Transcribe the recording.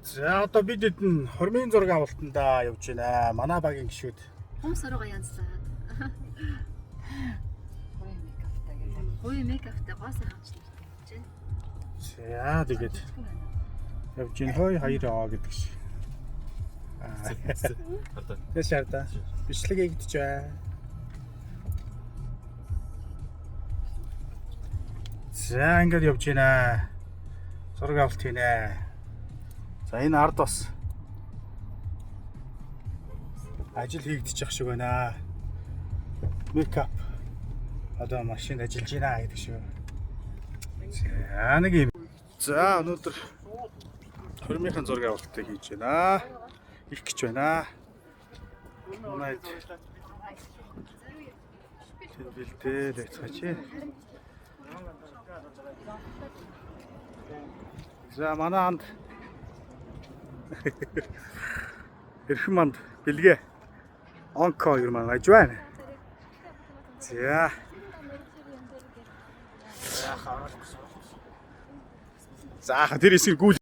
За одоо бид эдэн хормын зураг авалтандаа явж байна. Манай багийн гишүүд. Хум сурга янзлаад. Хой мейкаптай гоосоо хамчлалтай явж байна. За тэгээд явж ин хой хоёроо гэдэг шиг. Тэс шаардаа. Бичлэг хийгдэж байна. За ингээд явж байна. Зураг авалт хийнэ. За энэ ард бас ажил хийгдэж явах шиг байна. Мейкап одоо машин ажиллаж байна гэдэг шиг. За нэг юм. За өнөөдөр хормынхаа зураг авалтыг хийж байна. Их гэж байна. Манай бэлдээ лэцгаач. За манай анд эрхэм манд бэлгээ онко юу маань аж байна. За. За тэр эсрэг гүйл